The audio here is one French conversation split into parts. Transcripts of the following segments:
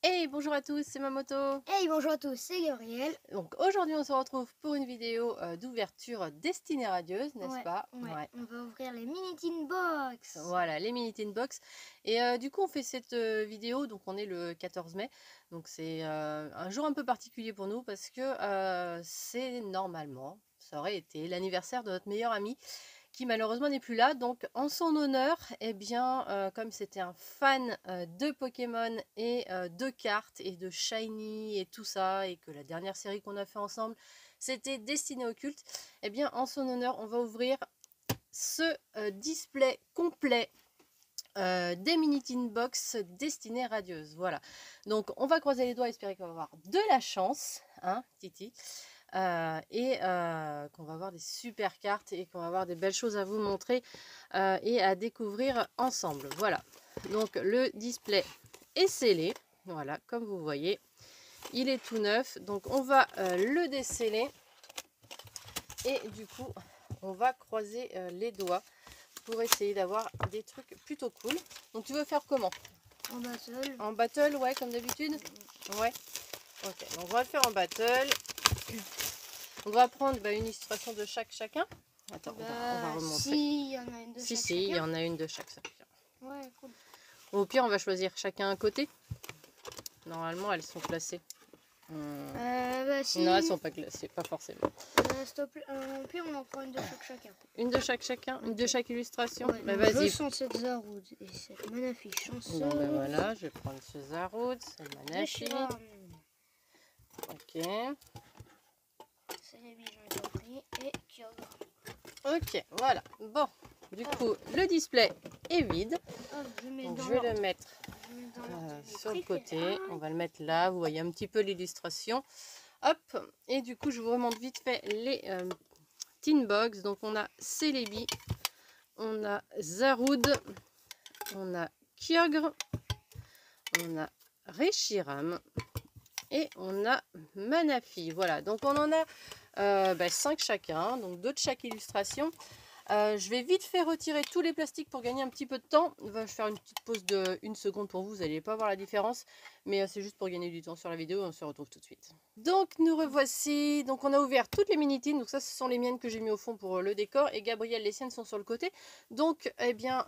Hey, bonjour à tous, c'est Mamoto. Hey, bonjour à tous, c'est Gabriel. Donc aujourd'hui, on se retrouve pour une vidéo d'ouverture destinée radieuse, n'est-ce pas? Ouais. On va ouvrir les mini tin box. Voilà, les mini tin box. Et du coup, on fait cette vidéo, donc on est le 14 mai. Donc c'est un jour un peu particulier pour nous parce que c'est normalement, ça aurait été l'anniversaire de notre meilleur ami qui malheureusement n'est plus là. Donc en son honneur, eh bien, comme c'était un fan de Pokémon et de cartes et de Shiny et tout ça, et que la dernière série qu'on a fait ensemble, c'était Destinée Occulte, eh bien en son honneur, on va ouvrir ce display complet des mini tin box Destinée Radieuse. Voilà. Donc on va croiser les doigts, espérer qu'on va avoir de la chance, hein, Titi. Qu'on va avoir des super cartes et qu'on va avoir des belles choses à vous montrer et à découvrir ensemble. Voilà, donc le display est scellé, voilà, comme vous voyez, il est tout neuf, donc on va le déceller et du coup on va croiser les doigts pour essayer d'avoir des trucs plutôt cool. Donc tu veux faire comment? En battle. En battle, ouais, comme d'habitude. Ouais, ok, donc on va le faire en battle. On va prendre une illustration de chacun. Attends, on va remonter. Si, il y en a une de chaque. Si, il y en a une de chaque chacun. Ouais, cool. Au pire, on va choisir chacun un côté. Normalement, elles sont classées. Si. Non, elles sont pas classées, pas forcément. Stop. Au pire, on en prend une de chaque chacun. Une de chaque chacun, une de chaque illustration. Ouais, vas-y. Je sens cette Zaroud et cette magnifique chanson. Bon, voilà, je vais prendre ce Zaroud, c'est magnifique. Ok. C'est les bijoux compris et Kyogre. Ok, voilà. Bon, du coup, le display est vide. Donc, je vais le mettre sur le côté. On va le mettre là. Vous voyez un petit peu l'illustration. Hop. Et du coup, je vous remonte vite fait les tin box. Donc, on a Celebi, on a Zaroud, on a Kyogre, on a Reshiram et on a Manaphy. Voilà. Donc, on en a 5 chacun. Donc, 2 de chaque illustration. Je vais vite fait retirer tous les plastiques pour gagner un petit peu de temps. Je vais faire une petite pause de 1 seconde pour vous, vous n'allez pas voir la différence. Mais c'est juste pour gagner du temps sur la vidéo, on se retrouve tout de suite. Donc nous revoici, donc on a ouvert toutes les mini-tines. Donc ça ce sont les miennes que j'ai mis au fond pour le décor. Et Gabriel, les siennes sont sur le côté. Donc eh bien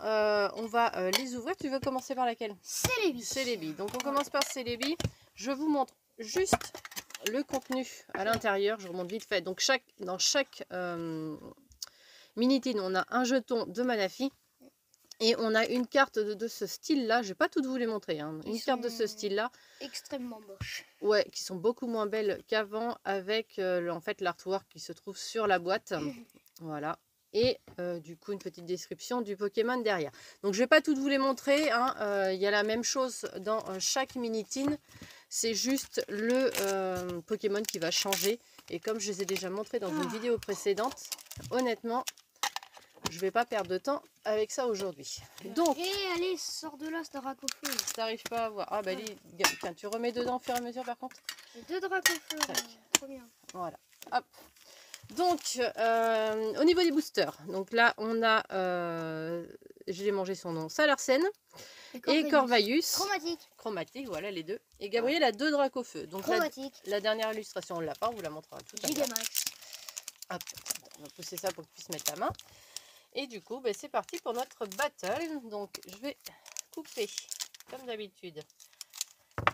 on va les ouvrir. Tu veux commencer par laquelle? Celebi. Celebi. Donc on commence par Celebi. Je vous montre juste le contenu à l'intérieur. Je remonte vite fait. Donc dans chaque mini-tin, on a un jeton de Manaphy et on a une carte de ce style-là. Je ne vais pas toutes vous les montrer. Hein. Une carte de ce style-là. Extrêmement moche. Ouais, qui sont beaucoup moins belles qu'avant avec en fait l'artwork qui se trouve sur la boîte. Voilà. Et du coup, une petite description du Pokémon derrière. Donc, je ne vais pas toutes vous les montrer. Hein. Y a la même chose dans chaque mini-tin. C'est juste le Pokémon qui va changer. Et comme je les ai déjà montrés dans une vidéo précédente, honnêtement, je vais pas perdre de temps avec ça aujourd'hui. Donc, allez, sors de là, ce drac au feu. t'arrives pas à voir. Ah bah tiens, tu remets dedans au fur et à mesure par contre. J'ai 2 dracs au feu. Trop bien. Voilà. Hop. Donc, au niveau des boosters, donc là on a, je l'ai mangé son nom, Salarsen et Corvayus. Chromatique, voilà les deux. Et Gabriel a 2 dracs au feu. Donc la dernière illustration on l'a pas, on vous la montrera tout à l'heure. Hop, on va pousser ça pour que tu puisses mettre ta main. Et du coup, c'est parti pour notre battle. Donc, je vais couper, comme d'habitude,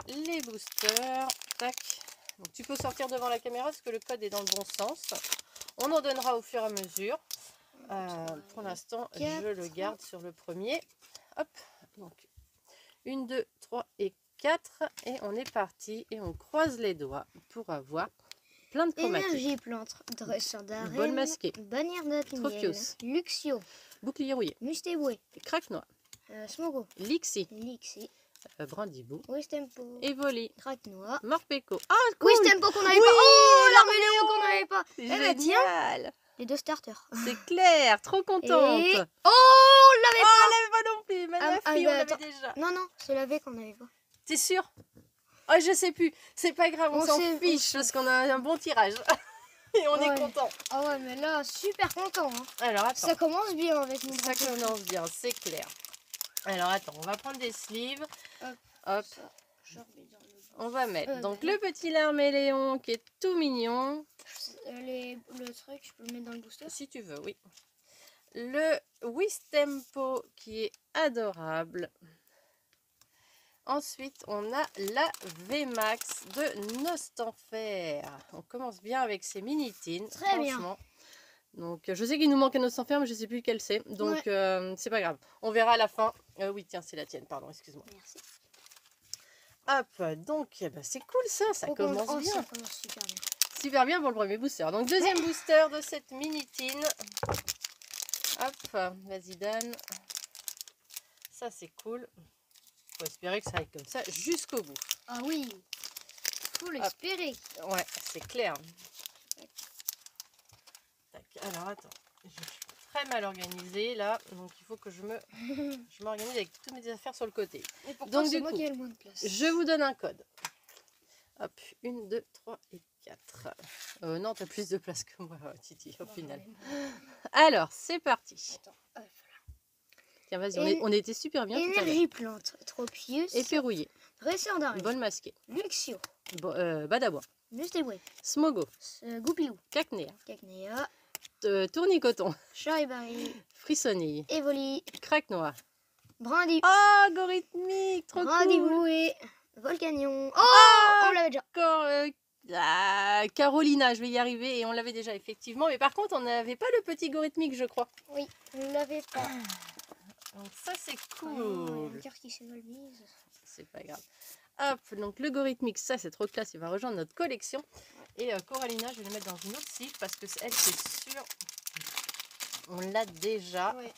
les boosters. Tac. Donc, tu peux sortir devant la caméra parce que le code est dans le bon sens. On en donnera au fur et à mesure. Pour l'instant, je le garde sur le premier. Hop. Donc, 1, 2, 3 et 4. Et on est parti. Et on croise les doigts pour avoir plein de chromatiques. Énergie plante, dresseur d'arène, bol masqué, bannière d'Atiniel, Luxio, bouclier rouillé, Mustéboué, Craquenois, Smogo, Lixi, Brandibou, Wistempo, Evoli, Craquenois, Morpeko. Ah, cool. Wistempo qu'on n'avait pas. Oh, l'Arméléon qu'on n'avait pas. Génial. Les 2 starters. C'est clair, trop contente. Et... Oh, on l'avait pas. On l'avait pas non plus. Manaphy, on l'avait déjà. Non, c'est la V qu'on n'avait pas. T'es sûr? Oh, je sais plus. C'est pas grave, on s'en fiche parce qu'on a un bon tirage. Et on est content. Ah ouais, mais là, super content. Hein. Alors, attends. Ça commence bien avec mon Ça commence bien, c'est clair. Alors, attends, on va prendre des sleeves. Hop. Je remets dans le... On va mettre donc le petit Larméléon qui est tout mignon. Le truc, je peux le mettre dans le booster? Si tu veux, oui. Le Wistempo qui est adorable. Ensuite, on a la VMAX de Nostanfer. On commence bien avec ces mini-tines. Très bien. Donc, je sais qu'il nous manque un Nostanfer, mais je ne sais plus lequel c'est. Donc, c'est pas grave. On verra à la fin. Oui, tiens, c'est la tienne, pardon, excuse-moi. Merci. Hop, donc, c'est cool ça, ça commence bien. Ça commence super bien. Super bien pour le premier booster. Donc, deuxième booster de cette mini-tine. Hop, vas-y Dan. Ça, c'est cool. Faut espérer que ça aille comme ça jusqu'au bout. Ah oui, faut l'espérer. Ouais, c'est clair. Tac. Alors attends, je suis très mal organisée là, donc il faut que je m'organise avec toutes mes affaires sur le côté. Donc du coup, qui ai le moins de place. Je vous donne un code. Hop, 1, 2, 3 et 4. Non, tu as plus de place que moi, Titi, au final. Alors, c'est parti. Attends, tiens, vas-y, on était super bien. Énergie plante, Tropius. Épérouillé. Dresseur d'arrêt. Bol masqué. Luxio. Badabois. Mustéboué. Smogo. Goupilou. Cacnéa. Cacnéa. Tournicoton. Charibari. Frissonnille. Évoli. Craque-noix. Brindis. Oh, algorithmique, trop Brindiboué. Volcanion. Oh, on l'avait déjà. Encore Carolina, je vais y arriver et on l'avait déjà effectivement. Mais par contre, on n'avait pas le petit algorithmique, je crois. Oui, on ne l'avait pas. Donc ça, c'est cool. Il y a une carte qui s'évalise. C'est pas grave. Hop, donc le algorithmique, ça c'est trop classe, il va rejoindre notre collection. Et Coralina, je vais le mettre dans une autre cible parce que elle, c'est sûr, on l'a déjà. Ouais.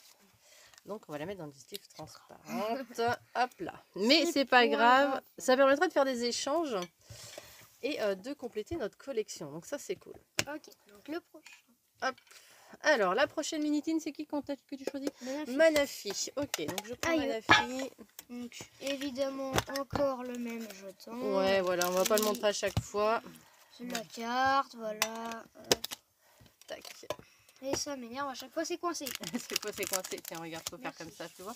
Donc on va la mettre dans des sticks transparentes. Hop là. Mais c'est pas grave, ça permettra de faire des échanges et de compléter notre collection. Donc ça c'est cool. Ok, donc le prochain. Hop. Alors la prochaine minitine, c'est qui que tu choisis? Manafi. Ok, donc je prends Manafi. Donc évidemment encore le même jeton. Ouais, voilà, on va pas le montrer à chaque fois. C'est la carte, voilà. Tac. Et ça m'énerve, à chaque fois c'est coincé. C'est quoi, c'est coincé? Tiens, regarde, faut faire comme ça, tu vois.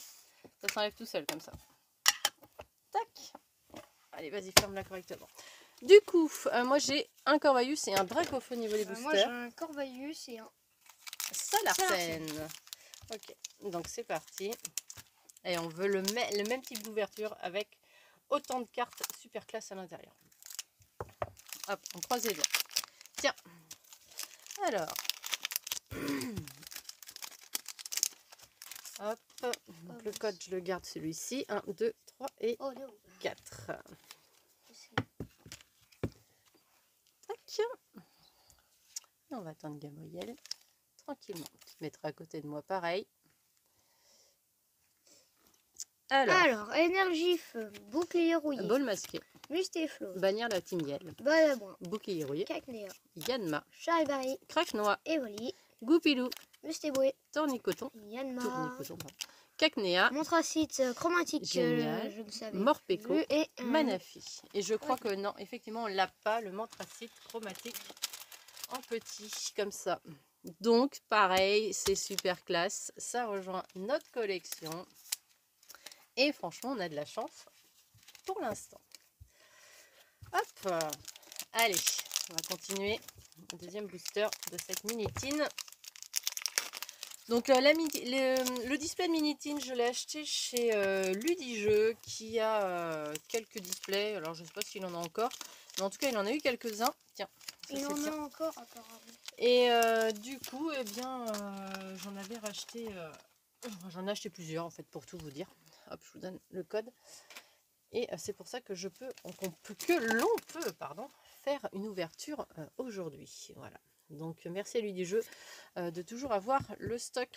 Ça s'enlève tout seul comme ça. Tac. Allez, vas-y, ferme-la correctement. Du coup, moi j'ai un Corvalus et un Dracofeu au niveau des boosters. Moi j'ai un Corvalus et un Salarsen. Ok, donc c'est parti. Et on veut le même type d'ouverture avec autant de cartes super classe à l'intérieur. Hop, on croise les doigts. Tiens. Alors. Hop. Donc le code, je le garde celui-ci. 1, 2, 3 et 4. Tac. Et on va attendre Gamoyel. Tranquillement. Tu te mettras à côté de moi pareil. Alors, énergie feu, bouclier rouillé. Bol masqué. Mustéflo. Bannière la Timiel. Badaboin. Bouclier rouillé. Cacnéa. Yanma. Charibari. Crache-noix. Évoli. Goupilou. Mustéboué. Tournicoton. Yanma. Cacnéa. Montracite chromatique. Génial. Je ne savais Morpeko. plus. Et Manafi. Et je crois que non, effectivement, on l'a pas, le Montracite chromatique en petit, comme ça. Donc, pareil, c'est super classe. Ça rejoint notre collection. Et franchement, on a de la chance pour l'instant. Hop. Allez, on va continuer. Deuxième booster de cette minitine. Donc, le display de minitine, je l'ai acheté chez Ludigeux, qui a quelques displays. Alors, je ne sais pas s'il en a encore. Mais en tout cas, il en a eu quelques-uns. Tiens. Il en a encore apparemment. Et du coup, eh bien, j'en avais racheté... j'en ai acheté plusieurs, en fait, pour tout vous dire. Hop, je vous donne le code. Et c'est pour ça que l'on peut faire une ouverture aujourd'hui. Voilà. Donc, merci à lui du jeu de toujours avoir le stock,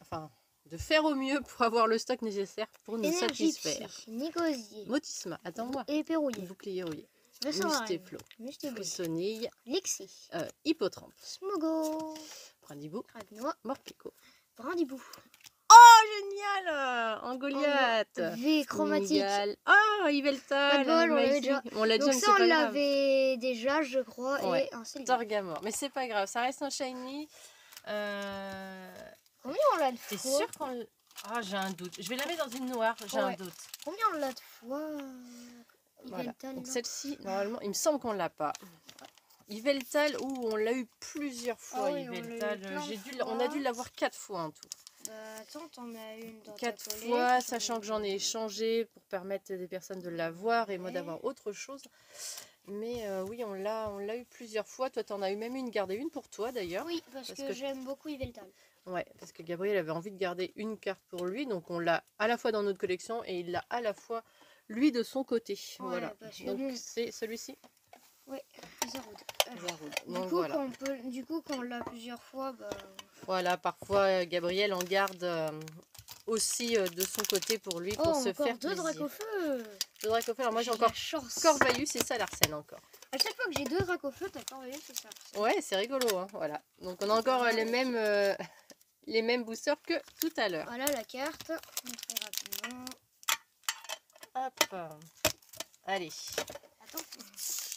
enfin, de faire au mieux pour avoir le stock nécessaire pour nous satisfaire. Nicosier. Motisma, attends-moi. Épérouillé. Bouclier rouillé. Mustéflo. Frissonnille. Lixi. Hippotrampe. Smogo. Brindibou. Craque-noix. Morpico. Brindibou. Oh, génial! En Goliath. V chromatique. Oh, Yveltal. On l'avait déjà. On l'a déjà, donc ça, on l'avait déjà, je crois. Ouais. Et un Céline. Torgamore. Mais c'est pas grave, ça reste un shiny. Combien on l'a de fois? T'es sûr qu'on... Ah, j'ai un doute. Je vais la mettre dans une noire, j'ai un doute. Combien on l'a de fois? Voilà. Yveltal, Donc non. celle-ci, normalement, il me semble qu'on l'a pas. Yveltal, on l'a eu plusieurs fois, Ah oui, on l'a eu Yveltal. plein de On a dû fois. l'avoir 4 fois en tout. Bah, attends, t'en mets une dans 4 ta collecte, fois, j'en ai sachant que j'en ai une. échangé pour permettre à des personnes de l'avoir et moi Ouais. d'avoir autre chose. Mais oui, on l'a eu plusieurs fois. Toi, tu en as eu même une, gardé une pour toi d'ailleurs. Oui, parce que j'aime beaucoup Yveltal. Ouais, parce que Gabriel avait envie de garder une carte pour lui. Donc on l'a à la fois dans notre collection et il l'a à la fois lui de son côté. Ouais, Voilà. parce que Donc bon. c'est celui-ci. Oui, Zaroud. Zaroud. Du Donc coup, voilà. quand on l'a plusieurs fois, bah... Voilà, parfois Gabriel en garde aussi de son côté pour lui, pour se faire deux plaisir. Dracofeu. Deux Dracofeu, alors moi j'ai J'ai encore la chance. Corvayus et Salarsen encore. À chaque fois que j'ai deux Dracofeu, t'as Corvayus et ça. Ouais, c'est rigolo, hein, voilà. Donc on a encore les mêmes boosters que tout à l'heure. Voilà la carte. Très rapidement. Hop. Allez, Attends.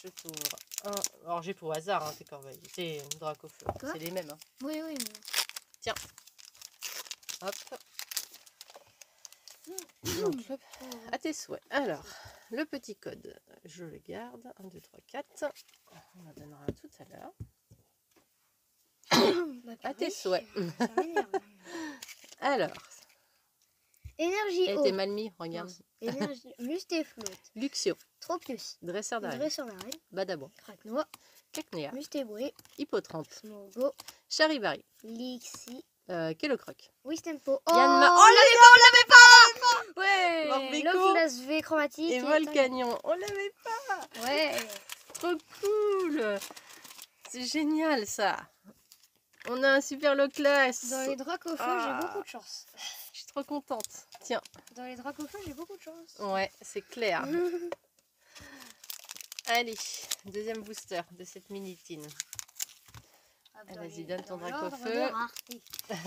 je t'ouvre un. Alors j'ai pour hasard, hein, c'est Corvayus, c'est Dracofeu. Quoi? C'est les mêmes. Hein. Oui, oui. Tiens. Hop. Donc, à tes souhaits. Alors, le petit code, je le garde. 1, 2, 3, 4. On en donnera un tout à l'heure. Bah, À tes souhaits. Ça m'énerve. Alors, Énergie elle eau. était mal mise, regarde. Énergie Musteflotte. Luxio, Tropius. dresseur d'arène, Dresseur d'arène. Badabon, Craquenois. Cacnéa, Mustéboué. Hippotrampe, Smogo. Charivari, Lixi. Kelocroc, Wistempo. Yanma. Oh, on l'avait pas. Ouais. Morpeko. L'Oculus V chromatique. et Volcanion. On l'avait pas. Ouais. Trop cool. C'est génial ça. On a un super low class. Dans les Dracofeu, Ah. j'ai beaucoup de chance. Je suis trop contente. Tiens. Dans les Dracofeu, j'ai beaucoup de chance. Ouais, c'est clair. Allez, deuxième booster de cette mini-tine. Vas-y, donne ton Dracofeu.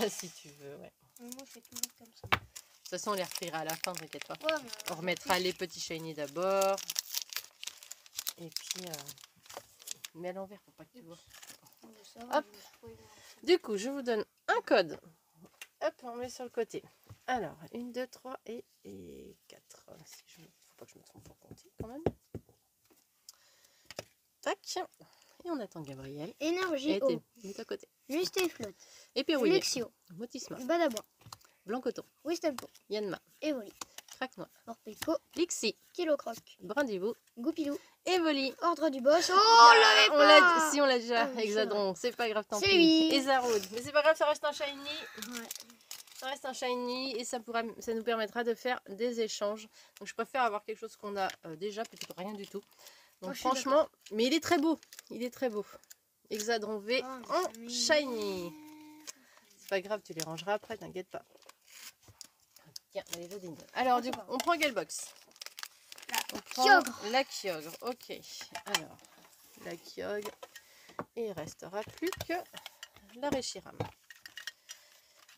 Si tu veux, ouais. Moi, je fais toujours comme ça. De toute façon, on les retirera à la fin, t'inquiète pas. Ouais, mais On remettra les petits shiny d'abord. Et puis, mets à l'envers pour pas que tu vois. ça va, Hop. Du coup, je vous donne un code. Hop, on met sur le côté. Alors, 1, 2, 3 et 4. Faut pas que je me trompe pour compter quand même. Tac. Et on attend Gabriel. Énergie Et eau. mets à côté. Musteflotte. Et puis rouillé. Luxio. Motisma. Badabois. Blancoton. Wistempo. Yanma. Evoli. Craquenois. Morpeko. Lixi. Kilocroc. Brindivou. Goupilou. Evoli. Ordre du boss. Oh, on l'avait pas. Si, on l'a déjà. Ah oui, Hexadron. C'est pas grave, tant C'est pis. lui. Et Zaroud. Mais c'est pas grave, ça reste un shiny. Ouais. Ça reste un shiny et ça nous permettra de faire des échanges. Donc je préfère avoir quelque chose qu'on a déjà plutôt que rien du tout. Donc Oh, franchement, mais il est très beau. Il est très beau. Hexadron V Oh, en shiny. C'est pas grave, tu les rangeras après, t'inquiète pas. Tiens, allez, je dîne. Alors du coup, on prend quelle box? On prend Kyogre. la Kyogre. Ok. Alors, la Kyogre. Et il restera plus que la Reshiram.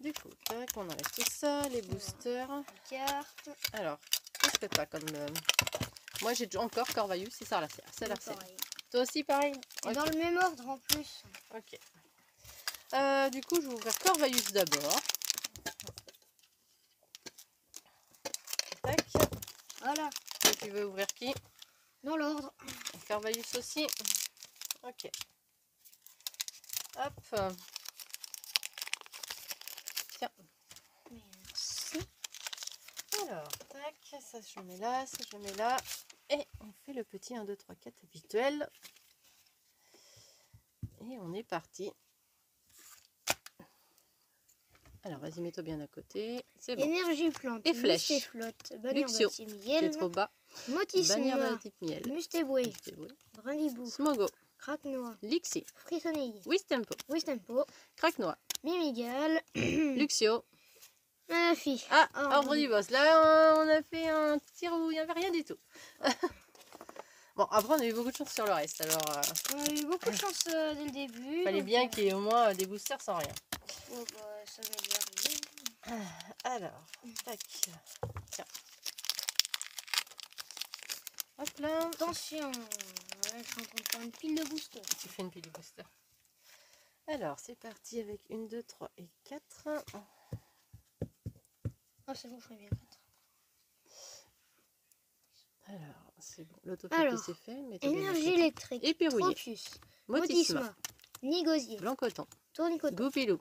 Du coup, tac, on enlève tout ça, les boosters. Carte. Alors, qu'est-ce que t'as comme... Moi, j'ai encore Corvayus et Salarsen. Pareil. Toi aussi, pareil? Et dans le même ordre en plus. Ok. Du coup, je vais ouvrir Corvayus d'abord. Tac. Voilà. Et tu veux ouvrir qui? Dans l'ordre. Corvayus aussi. Ok. Hop. Tiens. Merci. Alors, tac, ça je mets là, ça je mets là. Et on fait le petit 1, 2, 3, 4 habituel. Et on est parti. Alors, vas-y, mets-toi bien à côté. C'est bon. Énergie plante. Et flèche. Musteflotte. Bannière Luxio. de type C'est miel. trop bas. Motisma. Bannière de type miel. Mustéboué. Mustéboué. Brindibou. Smogo. Craquenois. Lixi. Frissonneille. Wistempo. Wistempo. Craquenois. Mimigal. Luxio. Mafi. Ah, Ordre ordre du du boss. Là, on a fait un tir où il n'y avait rien du tout. Bon, après, on a eu beaucoup de chance sur le reste. Alors, On a eu beaucoup de chance dès le début. fallait donc, bien qu'il y ait au moins des boosters sans rien. oh, bah, ça va y arriver. Alors, tac. Tiens. Hop là. Attention. Voilà, je suis en train de faire une pile de booster. Tu fais une pile de booster. Alors, c'est parti avec 1, 2, 3 et 4. Ah, c'est bon, je fais bien 4. Alors, C'est bon, l'autofocus Alors, c'est fait. Énergie électrique. Éperrouillé. Tropius. Motisma. Motisma. Nigosier. Blanc-Coton. Tournicoton. Goupilou.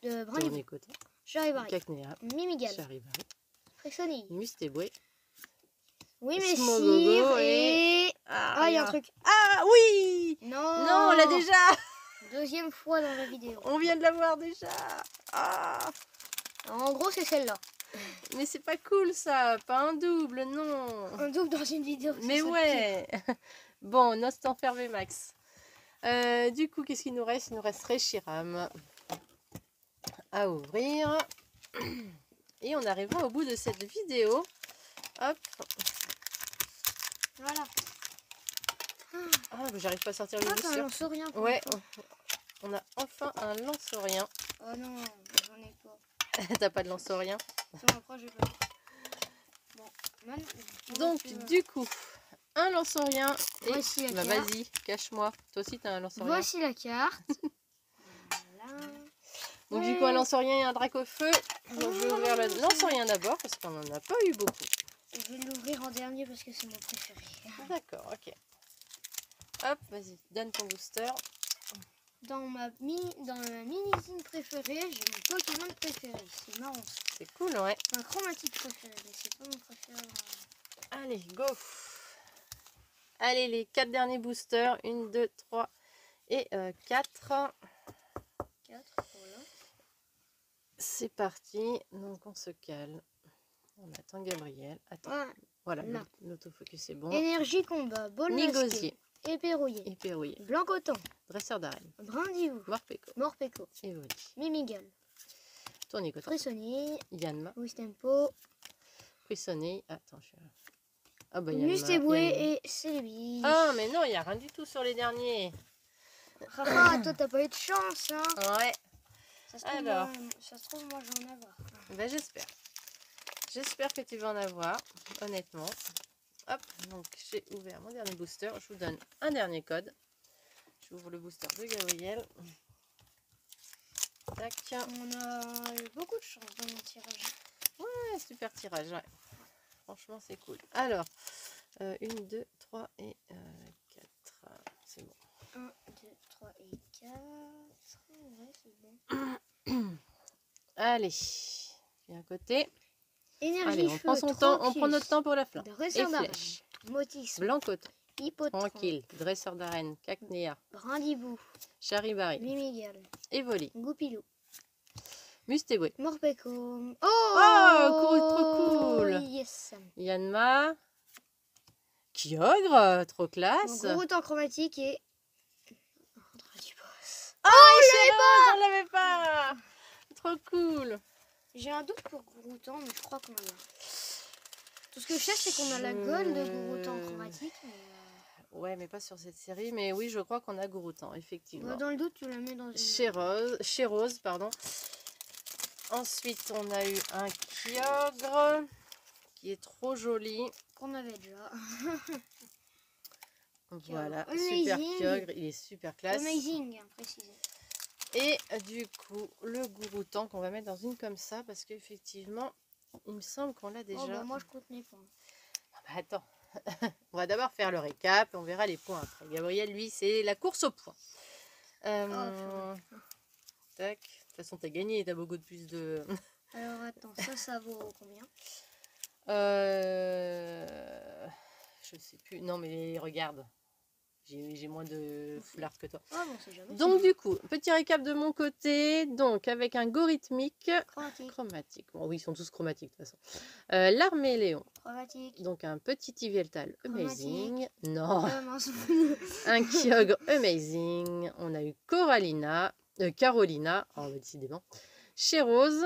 De Brindivou. Tournicoton. Charibari. Cacnéa. Mimigal. Charibari. Frissonille. Mustéboué. Oui, mais Smogogo et... Ah, il y a un rien. truc. Ah oui. Non. Non, on l'a déjà. Deuxième fois dans la vidéo. On vient de l'avoir déjà. Ah. En gros, c'est celle-là. Mais c'est pas cool ça. Pas un double, non. Un double dans une vidéo. Mais c'est ça le ouais. Bon, Nostan Max. Du coup, qu'est-ce qu'il nous reste? Il nous reste Reshiram à ouvrir. Et on arrivera au bout de cette vidéo. Hop. pire. Voilà. Ah, mais j'arrive pas à sortir le Ah, t'as un booster. lance-rien. pour Ouais, une fois. on a enfin un lance-rien. Oh non, j'en ai pas. T'as pas de lance-rien? Attends, après, je vais pas. Bon, man, Donc, du coup, un lance-rien. Et voici la bah, carte. vas-y, cache-moi. Toi aussi, t'as un lance-rien. Voici la carte. Voilà. Donc, du coup, un lance-rien et un drac au feu. Donc, je vais ouvrir le lance-rien d'abord parce qu'on en a pas eu beaucoup. Je vais l'ouvrir en dernier parce que c'est mon préféré. D'accord, ok. Hop, vas-y, donne ton booster. Dans ma mini-zine préférée, j'ai mon Pokémon préféré. C'est marrant. C'est cool, ouais. Un chromatique préféré, mais c'est pas mon préféré. Allez, go. Allez, les 4 derniers boosters. 1, 2, 3 et 4. 4, voilà. C'est parti. Donc, on se cale. On attend Gabriel. Attends. Ah, Voilà, là. l'autofocus est bon. Énergie combat, bol Nigosier. éperrouillé, Éperrouillé. Blanc-Coton, Dresseur d'arène. Brindivou, Morpeko. Morpeko, Évoli. Mimigal, Tournicoton. Frissonnier, Yanma. Wistempo, Frissonné. Attends, je suis... Ah bah Yanma. Mustéboué Yanma. et Célébi. Ah, mais non, il n'y a rien du tout sur les derniers. Haha, toi t'as pas eu de chance, hein. Ouais. Ça se trouve, Alors. ça se trouve, moi je vais en avoir. Ben, j'espère. J'espère que tu vas en avoir, honnêtement. Hop, donc j'ai ouvert mon dernier booster. Je vous donne un dernier code. J'ouvre le booster de Gabriel. Tac. On a eu beaucoup de chance dans mon tirage. Ouais, super tirage, ouais. Franchement, c'est cool. Alors, 1, 2, 3 et 4. C'est bon. 1, 2, 3 et 4. Ouais, c'est bon. Allez, viens à côté. Énergie Allez, on feu, prend son temps, on Tropius, prend notre temps pour la fin. Et Dresseur d'arène, flèche. Motisme, Blanc-Coton. Hippotron, Tranquille. Dresseur d'arène. Cacnéa. Brindibou, Charibari. Mimigal, Évoli. Goupilou, Mustéboué. Morpeko. Oh, trop cool. Yes. Yanma. Kyogre. Trop Mon classe. Gouroutan chromatique et... du boss. Oh, on l'avait pas. Trop cool. J'ai un doute pour Gouroutan, mais je crois qu'on l'a. Tout ce que je sais, c'est qu'on a la gueule de Gouroutan chromatique. Mais Ouais, mais pas sur cette série. Mais oui, je crois qu'on a Gouroutan, effectivement. dans le doute, tu la mets dans une... Chez Rose, pardon. Ensuite, on a eu un Kyogre qui est trop joli. Qu'on avait déjà. Voilà, Amazing. super Kyogre, il est super classe. Amazing, hein, précisé. Et du coup, le Gouroutan qu'on va mettre dans une comme ça, parce qu'effectivement, il me semble qu'on l'a déjà. Oh, bah, moi, je compte mes points. Ah bah attends, on va d'abord faire le récap et on verra les points après. Gabriel, lui, c'est la course aux points. Tac. De toute façon, t'as gagné, t'as beaucoup de plus de... Alors, attends, ça vaut combien? Je sais plus. Non, mais regarde. J'ai moins de foulard que toi. Ah bon, c'est jamais. Donc du coup, petit récap de mon côté. Donc avec un gorithmique Chromatique. chromatique. Bon, oui, ils sont tous chromatiques de toute façon. L'arméléon. Chromatique. Donc un petit Yveltal Amazing. Chromatique. Non. Mince. Un Kyogre Amazing. On a eu Carolina. Oh, décidément. Chez Rose.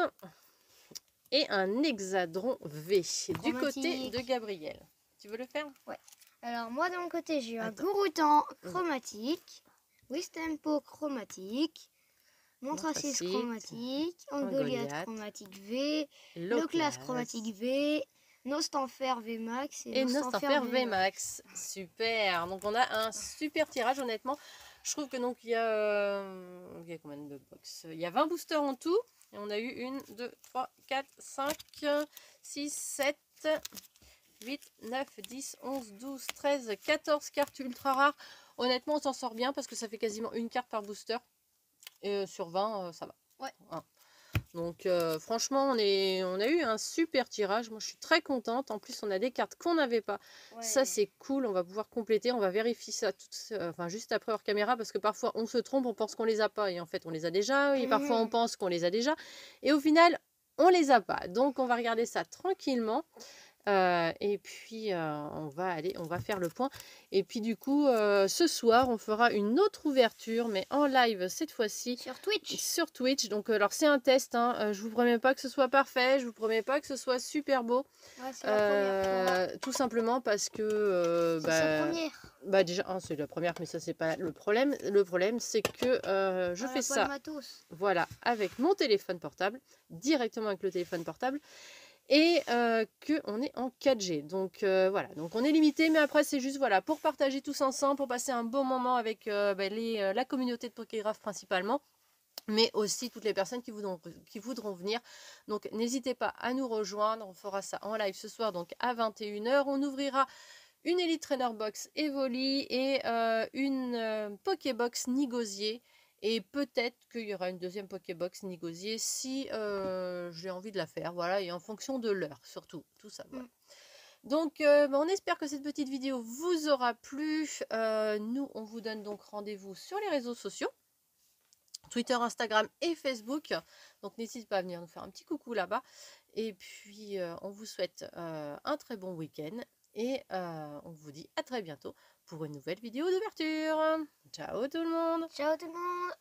Et un Hexadron V. Du côté de Gabriel. Tu veux le faire? Ouais. Alors moi de mon côté j'ai eu un Attends. Gouroutan chromatique, Wistempo chromatique, Montracis Montracis, chromatique, Angoliath Angoliath, chromatique V, Loclas Loclas chromatique V, Nostanfer VMAX et Nostanfer VMAX. Super. Donc on a un super tirage honnêtement. Je trouve que donc il y a combien de box? Il y a 20 boosters en tout. Et on a eu 1, 2, 3, 4, 5, 6, 7, 8, 9, 10, 11, 12, 13, 14 cartes ultra rares. Honnêtement, on s'en sort bien parce que ça fait quasiment une carte par booster. Et sur 20, ça va. Ouais. Hein. Donc franchement, on a eu un super tirage. Moi, je suis très contente. En plus, on a des cartes qu'on n'avait pas. Ouais. Ça, c'est cool. On va pouvoir compléter. On va vérifier ça juste après hors caméra parce que parfois, on se trompe. On pense qu'on les a pas. Et en fait, on les a déjà. Et parfois, on pense qu'on les a déjà. Et au final, on les a pas. Donc, on va regarder ça tranquillement. Et puis on va faire le point. Et puis du coup, ce soir, on fera une autre ouverture, mais en live cette fois-ci. Sur Twitch. Sur Twitch. Donc, alors c'est un test. Hein. Je vous promets pas que ce soit parfait. Je vous promets pas que ce soit super beau. Ouais, c'est la première fois. Tout simplement parce que c'est sa première. Bah déjà, c'est la première, mais ça c'est pas le problème. Le problème, c'est que je fais ça. Voilà, avec mon téléphone portable, directement avec le téléphone portable. Et qu'on est en 4G. Donc voilà, donc on est limité, mais après c'est juste voilà pour partager tous ensemble, pour passer un bon moment avec la communauté de Pokégraph principalement, mais aussi toutes les personnes qui voudront venir. Donc n'hésitez pas à nous rejoindre, on fera ça en live ce soir donc à 21 h. On ouvrira une Elite Trainer Box Evoli et une Pokébox Nigosier. Et peut-être qu'il y aura une deuxième Pokébox Nigosier si j'ai envie de la faire. Voilà, et en fonction de l'heure, surtout. Tout ça, voilà. Donc, on espère que cette petite vidéo vous aura plu. Nous, on vous donne donc rendez-vous sur les réseaux sociaux. Twitter, Instagram et Facebook. Donc, n'hésitez pas à venir nous faire un petit coucou là-bas. Et puis, on vous souhaite un très bon week-end. Et on vous dit à très bientôt pour une nouvelle vidéo d'ouverture. Ciao tout le monde. Ciao tout le monde.